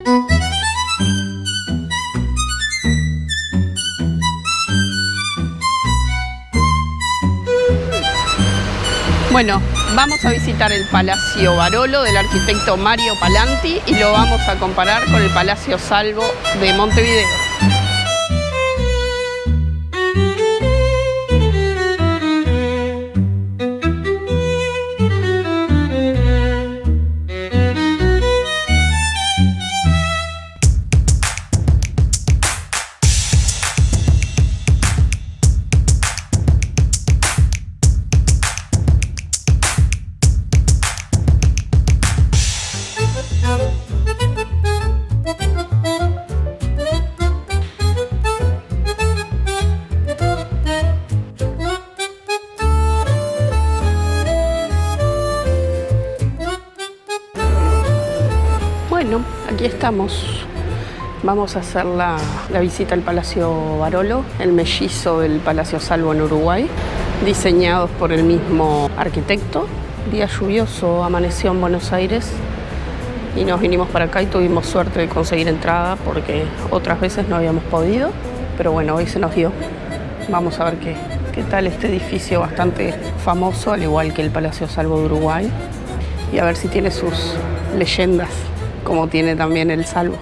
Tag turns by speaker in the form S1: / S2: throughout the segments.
S1: Bueno, vamos a visitar el Palacio Barolo del arquitecto Mario Palanti y lo vamos a comparar con el Palacio Salvo de Montevideo. Bueno, aquí estamos. Vamos a hacer la visita al Palacio Barolo, el mellizo del Palacio Salvo en Uruguay, diseñados por el mismo arquitecto. Día lluvioso, amaneció en Buenos Aires y nos vinimos para acá y tuvimos suerte de conseguir entrada porque otras veces no habíamos podido, pero bueno, hoy se nos dio. Vamos a ver qué tal este edificio bastante famoso, al igual que el Palacio Salvo de Uruguay, y a ver si tiene sus leyendas, como tiene también el Salvo.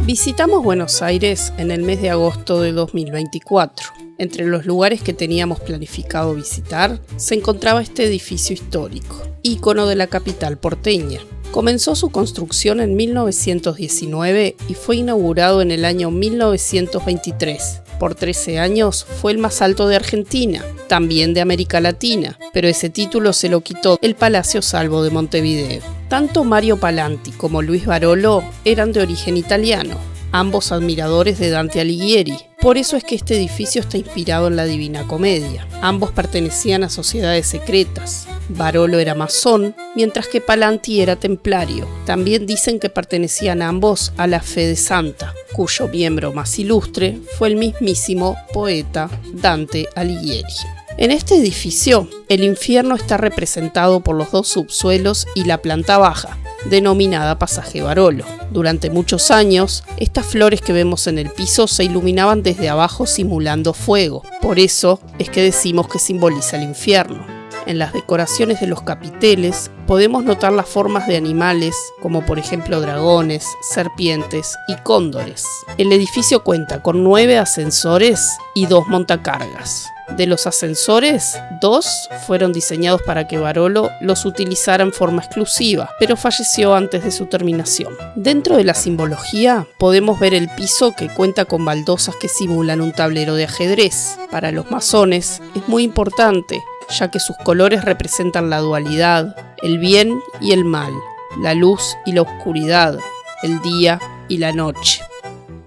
S1: Visitamos Buenos Aires en el mes de agosto de 2024. Entre los lugares que teníamos planificado visitar se encontraba este edificio histórico, ícono de la capital porteña. Comenzó su construcción en 1919 y fue inaugurado en el año 1923. Por 13 años fue el más alto de Argentina, también de América Latina, pero ese título se lo quitó el Palacio Salvo de Montevideo. Tanto Mario Palanti como Luis Barolo eran de origen italiano, ambos admiradores de Dante Alighieri. Por eso es que este edificio está inspirado en la Divina Comedia. Ambos pertenecían a sociedades secretas. Barolo era masón, mientras que Palanti era templario. También dicen que pertenecían ambos a la Fede Santa, cuyo miembro más ilustre fue el mismísimo poeta Dante Alighieri. En este edificio, el infierno está representado por los dos subsuelos y la planta baja, denominada Pasaje Barolo. Durante muchos años, estas flores que vemos en el piso se iluminaban desde abajo simulando fuego. Por eso es que decimos que simboliza el infierno. En las decoraciones de los capiteles podemos notar las formas de animales, como por ejemplo dragones, serpientes y cóndores. El edificio cuenta con 9 ascensores y 2 montacargas. De los ascensores, 2 fueron diseñados para que Barolo los utilizara en forma exclusiva, pero falleció antes de su terminación. Dentro de la simbología podemos ver el piso, que cuenta con baldosas que simulan un tablero de ajedrez. Para los masones es muy importante, ya que sus colores representan la dualidad, el bien y el mal, la luz y la oscuridad, el día y la noche.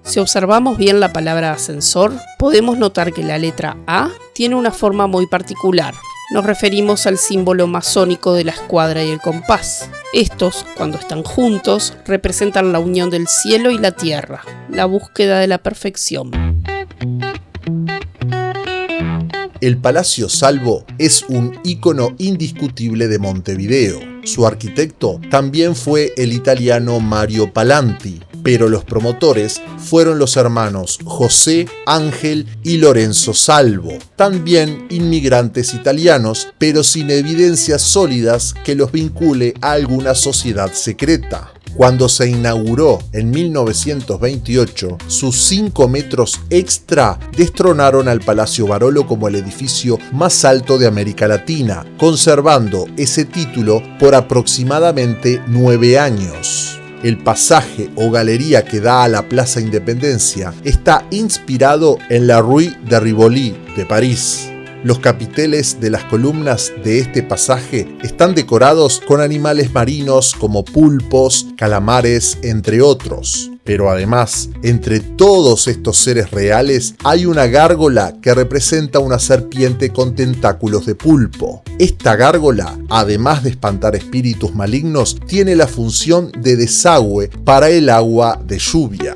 S1: Si observamos bien la palabra ascensor, podemos notar que la letra A tiene una forma muy particular. Nos referimos al símbolo masónico de la escuadra y el compás. Estos, cuando están juntos, representan la unión del cielo y la tierra, la búsqueda de la perfección.
S2: El Palacio Salvo es un ícono indiscutible de Montevideo. Su arquitecto también fue el italiano Mario Palanti, pero los promotores fueron los hermanos José, Ángel y Lorenzo Salvo, también inmigrantes italianos, pero sin evidencias sólidas que los vincule a alguna sociedad secreta. Cuando se inauguró en 1928, sus 5 metros extra destronaron al Palacio Barolo como el edificio más alto de América Latina, conservando ese título por aproximadamente 9 años. El pasaje o galería que da a la Plaza Independencia está inspirado en la Rue de Rivoli de París. Los capiteles de las columnas de este pasaje están decorados con animales marinos como pulpos, calamares, entre otros. Pero además, entre todos estos seres reales hay una gárgola que representa una serpiente con tentáculos de pulpo. Esta gárgola, además de espantar espíritus malignos, tiene la función de desagüe para el agua de lluvia.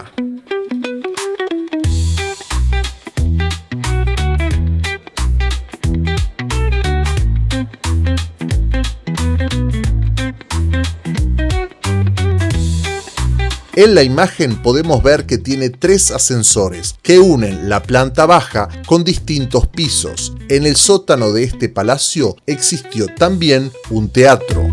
S2: En la imagen podemos ver que tiene 3 ascensores que unen la planta baja con distintos pisos. En el sótano de este palacio existió también un teatro.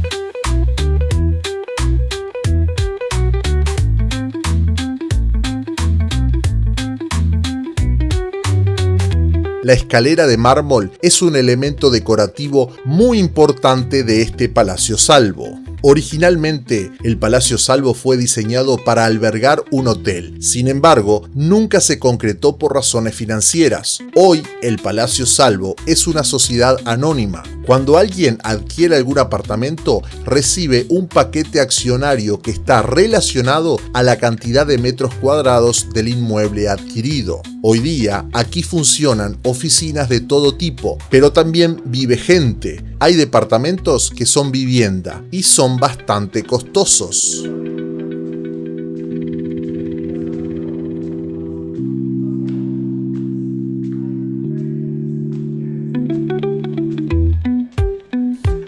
S2: La escalera de mármol es un elemento decorativo muy importante de este Palacio Salvo. Originalmente, el Palacio Salvo fue diseñado para albergar un hotel. Sin embargo, nunca se concretó por razones financieras. Hoy, el Palacio Salvo es una sociedad anónima. Cuando alguien adquiere algún apartamento, recibe un paquete accionario que está relacionado a la cantidad de metros cuadrados del inmueble adquirido. Hoy día, aquí funcionan oficinas de todo tipo, pero también vive gente. Hay departamentos que son vivienda y son bastante costosos.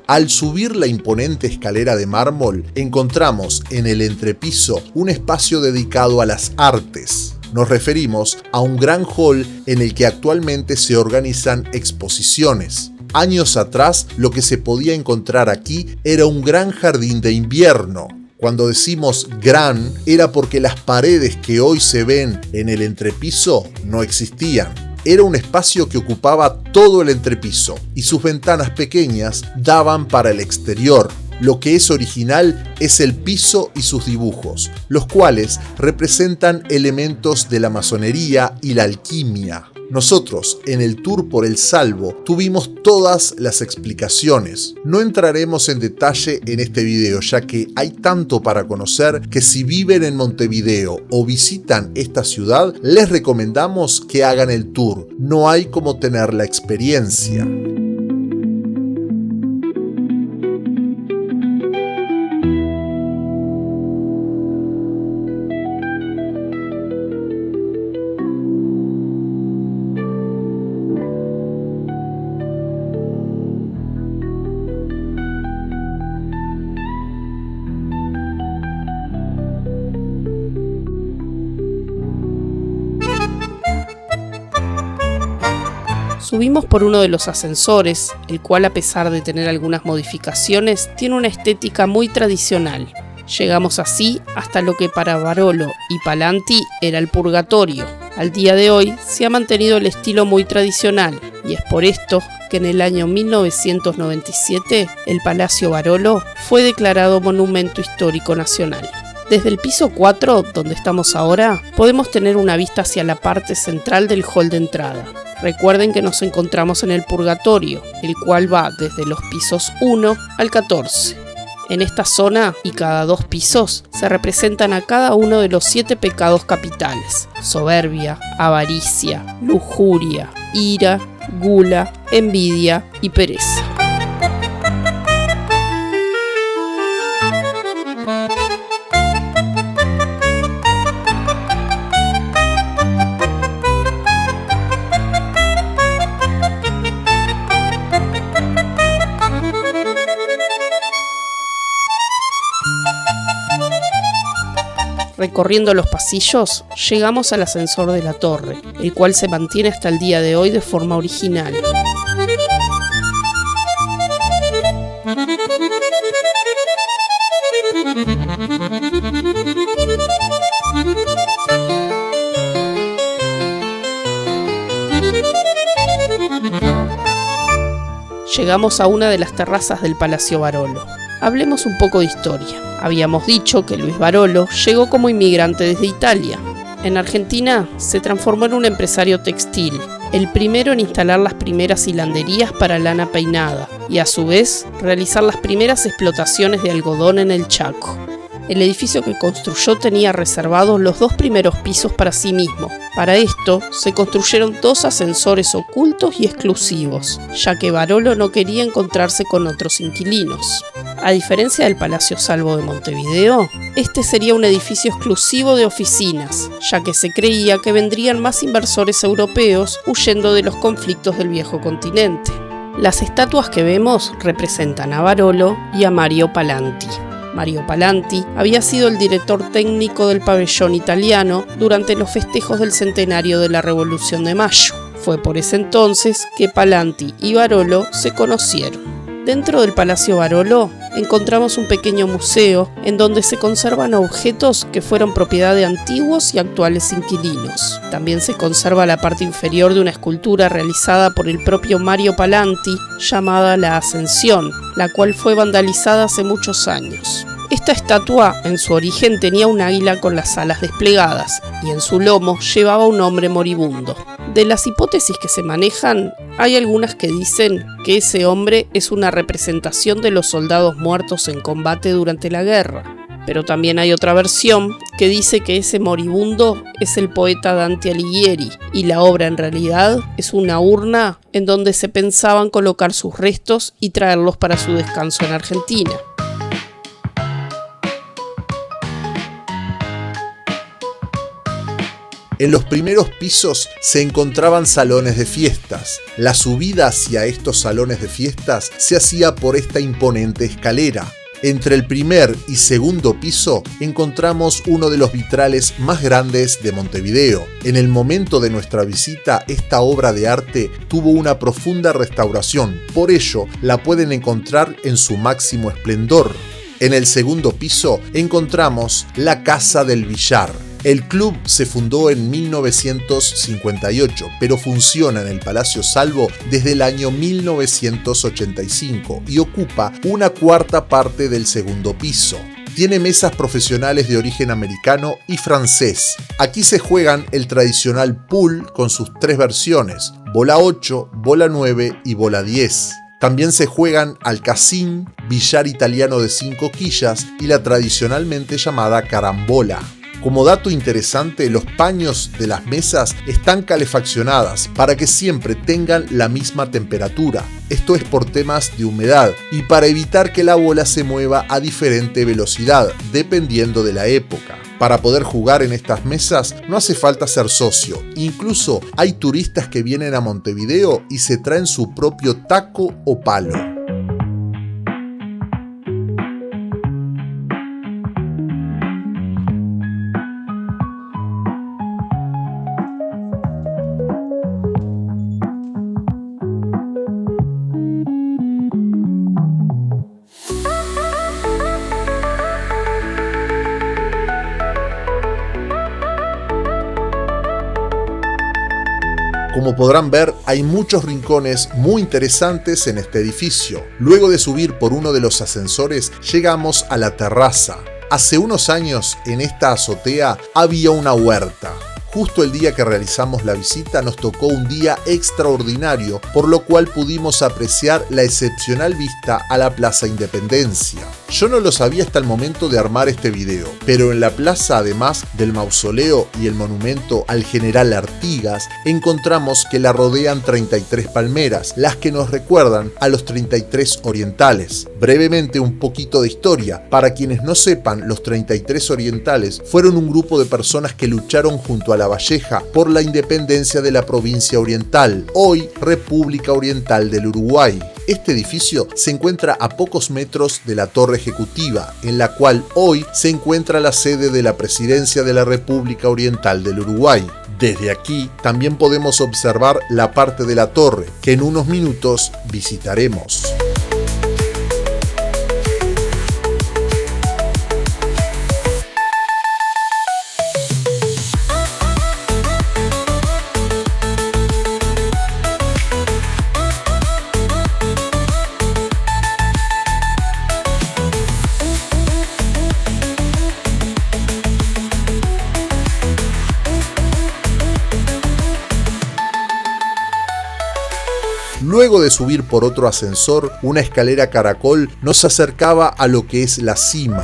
S2: Al subir la imponente escalera de mármol, encontramos en el entrepiso un espacio dedicado a las artes. Nos referimos a un gran hall en el que actualmente se organizan exposiciones. Años atrás, lo que se podía encontrar aquí era un gran jardín de invierno. Cuando decimos gran, era porque las paredes que hoy se ven en el entrepiso no existían. Era un espacio que ocupaba todo el entrepiso y sus ventanas pequeñas daban para el exterior. Lo que es original es el piso y sus dibujos, los cuales representan elementos de la masonería y la alquimia. Nosotros, en el tour por el Salvo, tuvimos todas las explicaciones. No entraremos en detalle en este video, ya que hay tanto para conocer que si viven en Montevideo o visitan esta ciudad, les recomendamos que hagan el tour. No hay como tener la experiencia.
S1: Subimos por uno de los ascensores, el cual, a pesar de tener algunas modificaciones, tiene una estética muy tradicional. Llegamos así hasta lo que para Barolo y Palanti era el purgatorio. Al día de hoy se ha mantenido el estilo muy tradicional, y es por esto que en el año 1997 el Palacio Barolo fue declarado Monumento Histórico Nacional. Desde el piso 4, donde estamos ahora, podemos tener una vista hacia la parte central del hall de entrada. Recuerden que nos encontramos en el purgatorio, el cual va desde los pisos 1 al 14. En esta zona y cada 2 pisos se representan a cada uno de los 7 pecados capitales: soberbia, avaricia, lujuria, ira, gula, envidia y pereza. Recorriendo los pasillos, llegamos al ascensor de la torre, el cual se mantiene hasta el día de hoy de forma original. Llegamos a una de las terrazas del Palacio Barolo. Hablemos un poco de historia. Habíamos dicho que Luis Barolo llegó como inmigrante desde Italia. En Argentina se transformó en un empresario textil, el primero en instalar las primeras hilanderías para lana peinada y a su vez realizar las primeras explotaciones de algodón en el Chaco. El edificio que construyó tenía reservados los 2 primeros pisos para sí mismo. Para esto se construyeron 2 ascensores ocultos y exclusivos, ya que Barolo no quería encontrarse con otros inquilinos. A diferencia del Palacio Salvo de Montevideo, este sería un edificio exclusivo de oficinas, ya que se creía que vendrían más inversores europeos huyendo de los conflictos del viejo continente. Las estatuas que vemos representan a Barolo y a Mario Palanti. Mario Palanti, había sido el director técnico del pabellón italiano durante los festejos del centenario de la Revolución de Mayo. Fue por ese entonces que Palanti y Barolo se conocieron. Dentro del Palacio Barolo encontramos un pequeño museo en donde se conservan objetos que fueron propiedad de antiguos y actuales inquilinos. También se conserva la parte inferior de una escultura realizada por el propio Mario Palanti llamada La Ascensión, la cual fue vandalizada hace muchos años. Esta estatua en su origen tenía un águila con las alas desplegadas y en su lomo llevaba un hombre moribundo. De las hipótesis que se manejan, hay algunas que dicen que ese hombre es una representación de los soldados muertos en combate durante la guerra. Pero también hay otra versión que dice que ese moribundo es el poeta Dante Alighieri y la obra en realidad es una urna en donde se pensaban colocar sus restos y traerlos para su descanso en Argentina.
S2: En los primeros pisos se encontraban salones de fiestas. La subida hacia estos salones de fiestas se hacía por esta imponente escalera. Entre el primer y segundo piso encontramos uno de los vitrales más grandes de Montevideo. En el momento de nuestra visita, esta obra de arte tuvo una profunda restauración, por ello la pueden encontrar en su máximo esplendor. En el segundo piso encontramos la Casa del Billar. El club se fundó en 1958, pero funciona en el Palacio Salvo desde el año 1985 y ocupa una cuarta parte del segundo piso. Tiene mesas profesionales de origen americano y francés. Aquí se juegan el tradicional pool con sus tres versiones, bola 8, bola 9 y bola 10. También se juegan alcacín, billar italiano de 5 quillas y la tradicionalmente llamada carambola. Como dato interesante, los paños de las mesas están calefaccionadas para que siempre tengan la misma temperatura. Esto es por temas de humedad y para evitar que la bola se mueva a diferente velocidad, dependiendo de la época. Para poder jugar en estas mesas no hace falta ser socio. Incluso hay turistas que vienen a Montevideo y se traen su propio taco o palo. Como podrán ver, hay muchos rincones muy interesantes en este edificio. Luego de subir por uno de los ascensores, llegamos a la terraza. Hace unos años, en esta azotea, había una huerta. Justo el día que realizamos la visita nos tocó un día extraordinario, por lo cual pudimos apreciar la excepcional vista a la Plaza Independencia. Yo no lo sabía hasta el momento de armar este video, pero en la plaza, además del mausoleo y el monumento al general Artigas, encontramos que la rodean 33 palmeras, las que nos recuerdan a los 33 orientales. Brevemente un poquito de historia. Para quienes no sepan, los 33 orientales fueron un grupo de personas que lucharon junto a La Valleja por la independencia de la provincia oriental, hoy República Oriental del Uruguay. Este edificio se encuentra a pocos metros de la Torre Ejecutiva, en la cual hoy se encuentra la sede de la Presidencia de la República Oriental del Uruguay. Desde aquí también podemos observar la parte de la torre, que en unos minutos visitaremos. Luego de subir por otro ascensor, una escalera caracol nos acercaba a lo que es la cima.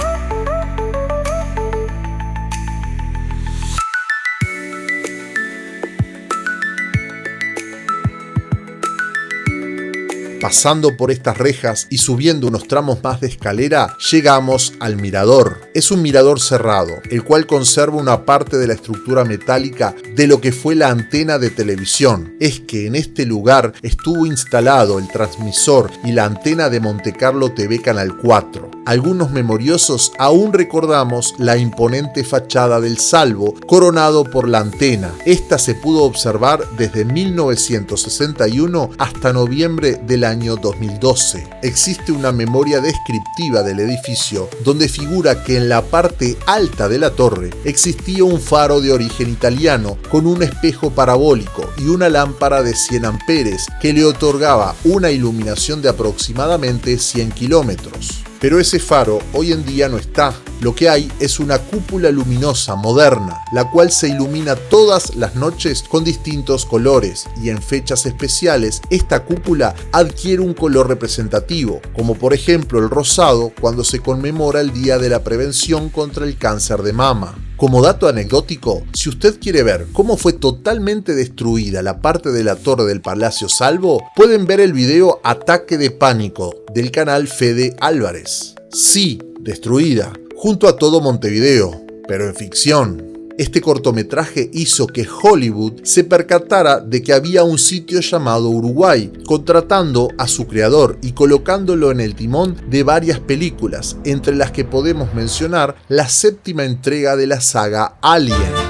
S2: Pasando por estas rejas y subiendo unos tramos más de escalera, llegamos al mirador. Es un mirador cerrado, el cual conserva una parte de la estructura metálica de lo que fue la antena de televisión. Es que en este lugar estuvo instalado el transmisor y la antena de Montecarlo TV Canal 4. Algunos memoriosos aún recordamos la imponente fachada del Salvo coronado por la antena. Esta se pudo observar desde 1961 hasta noviembre del año 2012. Existe una memoria descriptiva del edificio donde figura que en la parte alta de la torre existía un faro de origen italiano con un espejo parabólico y una lámpara de 100 amperes que le otorgaba una iluminación de aproximadamente 100 kilómetros. Pero ese faro hoy en día no está. Lo que hay es una cúpula luminosa moderna, la cual se ilumina todas las noches con distintos colores, y en fechas especiales esta cúpula adquiere un color representativo, como por ejemplo el rosado cuando se conmemora el Día de la Prevención contra el Cáncer de Mama. Como dato anecdótico, si usted quiere ver cómo fue totalmente destruida la parte de la torre del Palacio Salvo, pueden ver el video Ataque de Pánico del canal Fede Álvarez. Sí, destruida, junto a todo Montevideo, pero en ficción. Este cortometraje hizo que Hollywood se percatara de que había un sitio llamado Uruguay, contratando a su creador y colocándolo en el timón de varias películas, entre las que podemos mencionar la 7ª entrega de la saga Alien.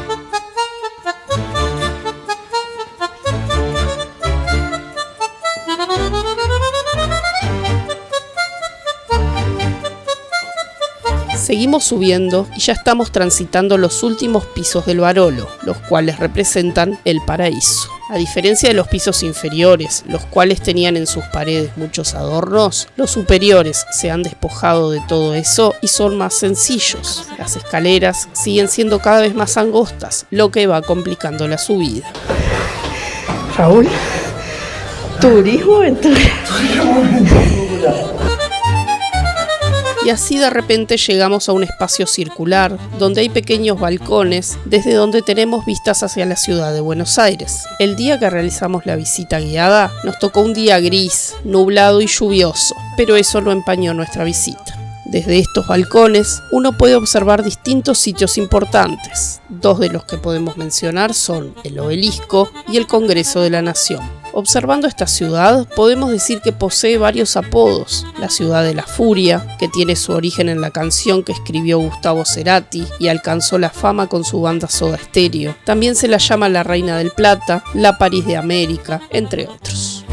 S1: Seguimos subiendo y ya estamos transitando los últimos pisos del Barolo, los cuales representan el paraíso. A diferencia de los pisos inferiores, los cuales tenían en sus paredes muchos adornos, los superiores se han despojado de todo eso y son más sencillos. Las escaleras siguen siendo cada vez más angostas, lo que va complicando la subida.
S3: Raúl, turismo aventura.
S1: Y así de repente llegamos a un espacio circular, donde hay pequeños balcones, desde donde tenemos vistas hacia la ciudad de Buenos Aires. El día que realizamos la visita guiada, nos tocó un día gris, nublado y lluvioso, pero eso no empañó nuestra visita. Desde estos balcones, uno puede observar distintos sitios importantes. Dos de los que podemos mencionar son el Obelisco y el Congreso de la Nación. Observando esta ciudad, podemos decir que posee varios apodos. La ciudad de la furia, que tiene su origen en la canción que escribió Gustavo Cerati y alcanzó la fama con su banda Soda Stereo. También se la llama la Reina del Plata, la París de América, entre otros.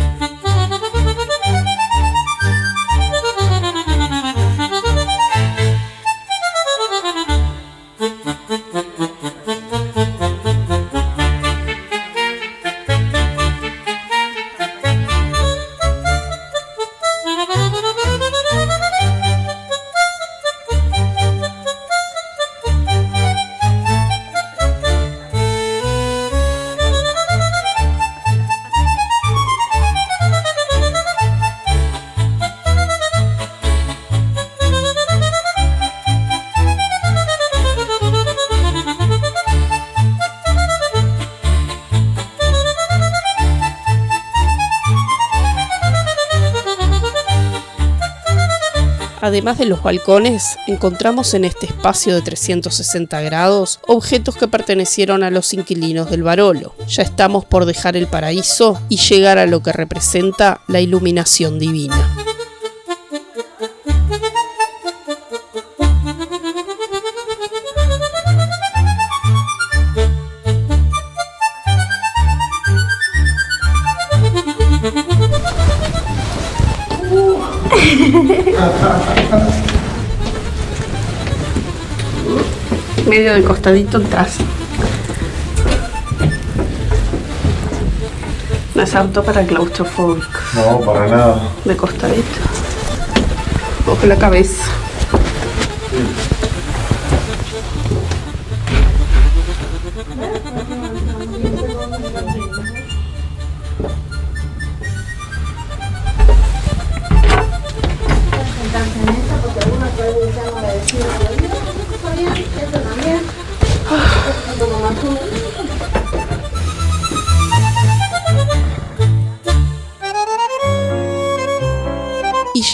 S1: Además de los balcones, encontramos en este espacio de 360 grados objetos que pertenecieron a los inquilinos del Barolo. Ya estamos por dejar el paraíso y llegar a lo que representa la iluminación divina.
S3: Medio de costadito atrás. No es apto para claustrofóbicos.
S2: No, para nada.
S3: De costadito. Ojo la cabeza.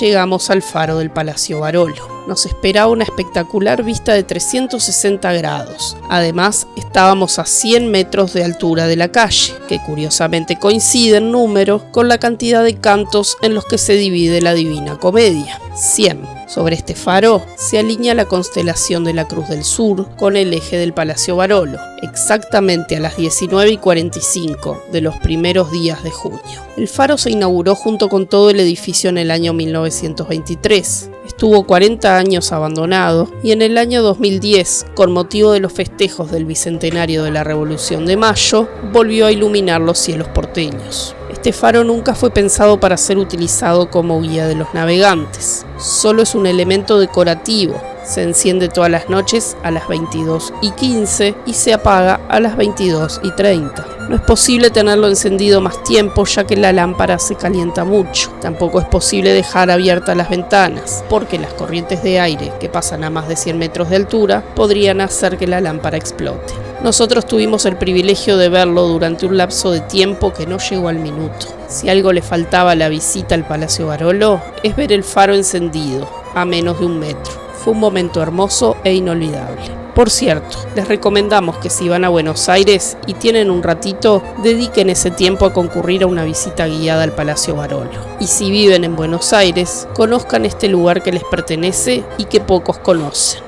S1: llegamos al faro del Palacio Barolo. Nos esperaba una espectacular vista de 360 grados. Además, estábamos a 100 metros de altura de la calle, que curiosamente coincide en número con la cantidad de cantos en los que se divide la Divina Comedia, 100. Sobre este faro se alinea la constelación de la Cruz del Sur con el eje del Palacio Barolo, exactamente a las 19:45 de los primeros días de junio. El faro se inauguró junto con todo el edificio en el año 1923. Estuvo 40 años abandonado y en el año 2010, con motivo de los festejos del bicentenario de la Revolución de Mayo, volvió a iluminar los cielos porteños. Este faro nunca fue pensado para ser utilizado como guía de los navegantes. Solo es un elemento decorativo. Se enciende todas las noches a las 22:15 y se apaga a las 22:30. No es posible tenerlo encendido más tiempo ya que la lámpara se calienta mucho. Tampoco es posible dejar abiertas las ventanas porque las corrientes de aire que pasan a más de 100 metros de altura podrían hacer que la lámpara explote. Nosotros tuvimos el privilegio de verlo durante un lapso de tiempo que no llegó al minuto. Si algo le faltaba a la visita al Palacio Barolo es ver el faro encendido a menos de 1 metro. Fue un momento hermoso e inolvidable. Por cierto, les recomendamos que si van a Buenos Aires y tienen un ratito, dediquen ese tiempo a concurrir a una visita guiada al Palacio Barolo. Y si viven en Buenos Aires, conozcan este lugar que les pertenece y que pocos conocen.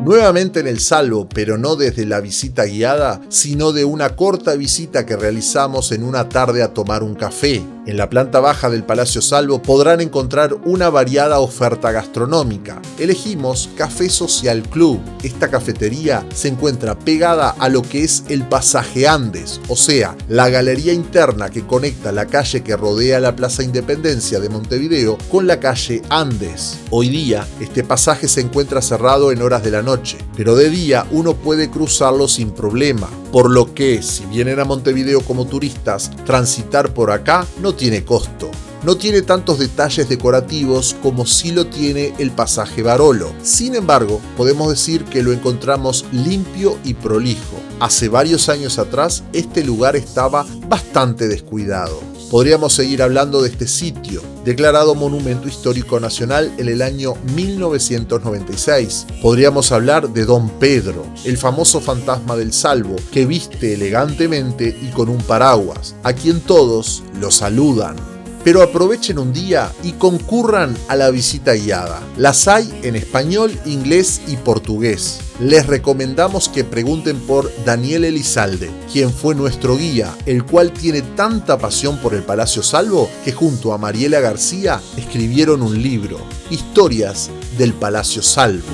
S2: Nuevamente en el Salvo, pero no desde la visita guiada, sino de una corta visita que realizamos en una tarde a tomar un café. En la planta baja del Palacio Salvo podrán encontrar una variada oferta gastronómica. Elegimos Café Social Club. Esta cafetería se encuentra pegada a lo que es el pasaje Andes, o sea, la galería interna que conecta la calle que rodea la Plaza Independencia de Montevideo con la calle Andes. Hoy día, este pasaje se encuentra cerrado en horas de la noche, pero de día uno puede cruzarlo sin problema, por lo que, si vienen a Montevideo como turistas, transitar por acá no tiene costo. No tiene tantos detalles decorativos como sí lo tiene el pasaje Barolo. Sin embargo, podemos decir que lo encontramos limpio y prolijo. Hace varios años atrás, este lugar estaba bastante descuidado. Podríamos seguir hablando de este sitio, declarado Monumento Histórico Nacional en el año 1996. Podríamos hablar de Don Pedro, el famoso fantasma del Salvo, que viste elegantemente y con un paraguas, a quien todos lo saludan. Pero aprovechen un día y concurran a la visita guiada. Las hay en español, inglés y portugués. Les recomendamos que pregunten por Daniel Elizalde, quien fue nuestro guía, el cual tiene tanta pasión por el Palacio Salvo que junto a Mariela García escribieron un libro, Historias del Palacio Salvo.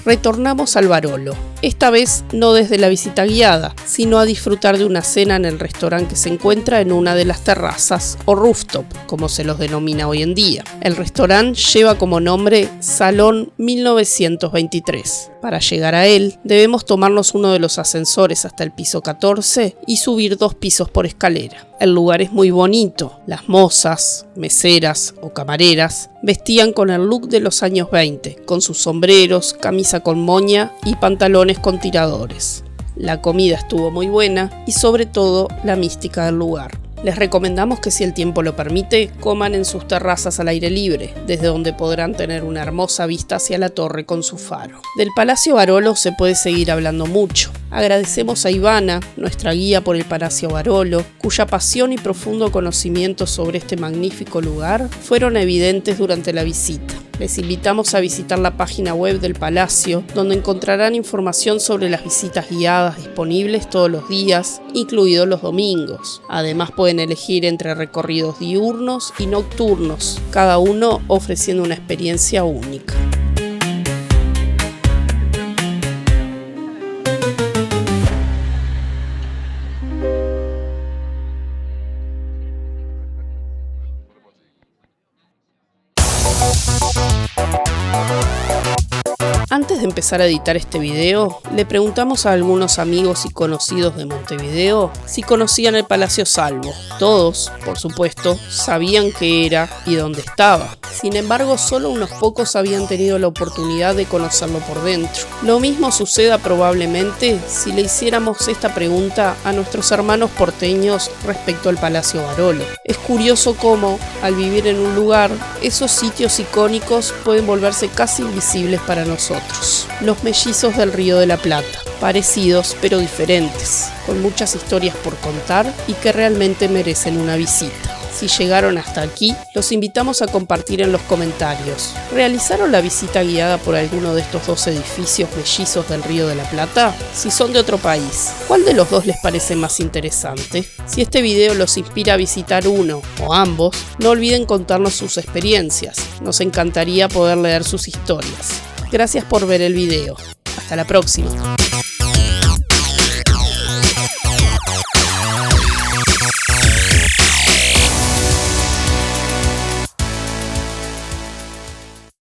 S1: Retornamos al Barolo, esta vez no desde la visita guiada, sino a disfrutar de una cena en el restaurante que se encuentra en una de las terrazas o rooftop, como se los denomina hoy en día. El restaurante lleva como nombre Salón 1923. Para llegar a él, debemos tomarnos uno de los ascensores hasta el piso 14 y subir 2 pisos por escalera. El lugar es muy bonito. Las mozas, meseras o camareras vestían con el look de los años 20, con sus sombreros, camisa con moña y pantalones con tiradores. La comida estuvo muy buena y sobre todo la mística del lugar. Les recomendamos que si el tiempo lo permite, coman en sus terrazas al aire libre, desde donde podrán tener una hermosa vista hacia la torre con su faro. Del Palacio Barolo se puede seguir hablando mucho. Agradecemos a Ivana, nuestra guía por el Palacio Barolo, cuya pasión y profundo conocimiento sobre este magnífico lugar fueron evidentes durante la visita. Les invitamos a visitar la página web del Palacio, donde encontrarán información sobre las visitas guiadas disponibles todos los días, incluidos los domingos. Además pueden elegir entre recorridos diurnos y nocturnos, cada uno ofreciendo una experiencia única. Antes de empezar a editar este video, le preguntamos a algunos amigos y conocidos de Montevideo si conocían el Palacio Salvo. Todos, por supuesto, sabían qué era y dónde estaba. Sin embargo, solo unos pocos habían tenido la oportunidad de conocerlo por dentro. Lo mismo suceda probablemente si le hiciéramos esta pregunta a nuestros hermanos porteños respecto al Palacio Barolo. Es curioso cómo, al vivir en un lugar, esos sitios icónicos pueden volverse casi invisibles para nosotros. Los mellizos del Río de la Plata, parecidos pero diferentes, con muchas historias por contar y que realmente merecen una visita. Si llegaron hasta aquí, los invitamos a compartir en los comentarios. ¿Realizaron la visita guiada por alguno de estos dos edificios mellizos del Río de la Plata? Si son de otro país, ¿cuál de los dos les parece más interesante? Si este video los inspira a visitar uno o ambos, no olviden contarnos sus experiencias. Nos encantaría poder leer sus historias. Gracias por ver el video. Hasta la próxima.